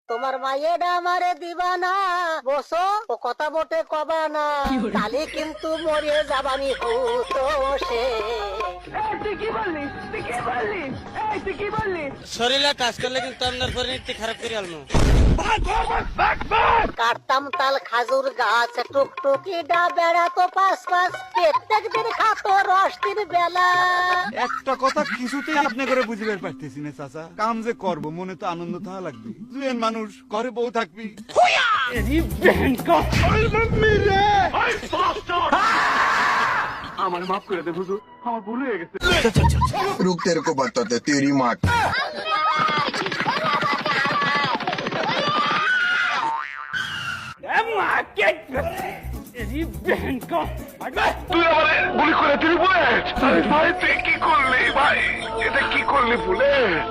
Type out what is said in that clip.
তোমার মায়েরা আমারে দিবা না বসো ও কথা বটে কবা না তাহলে কিন্তু মরে যাবানি হুতো সে শরীরে কাজ করলে কিন্তু আপনার পরিণতি খারাপ করে আলমু। কাটতাম তাল খাজুর গাছ টুকটুকি ডা বেড়াতো পাশ পাশ প্রত্যেক দিন খাতো রস দিন বেলা। একটা কথা কিছুতেই আপনি করে বুঝবার পারতেছি না চাচা। কাম যে করব মনে তো আনন্দ থাকা লাগবে। জুয়েন মানুষ ঘরে বউ থাকবি। আমার মাফ করে দে হুজুর, আমার ভুল হয়ে গেছে। रुक तेरे को बताते तेरी माँ তুই আমারে গুলি করে দিলি বুলেট। আরে ভাই তুই কি করলি ভাই, এটা কি করলি বুলেট?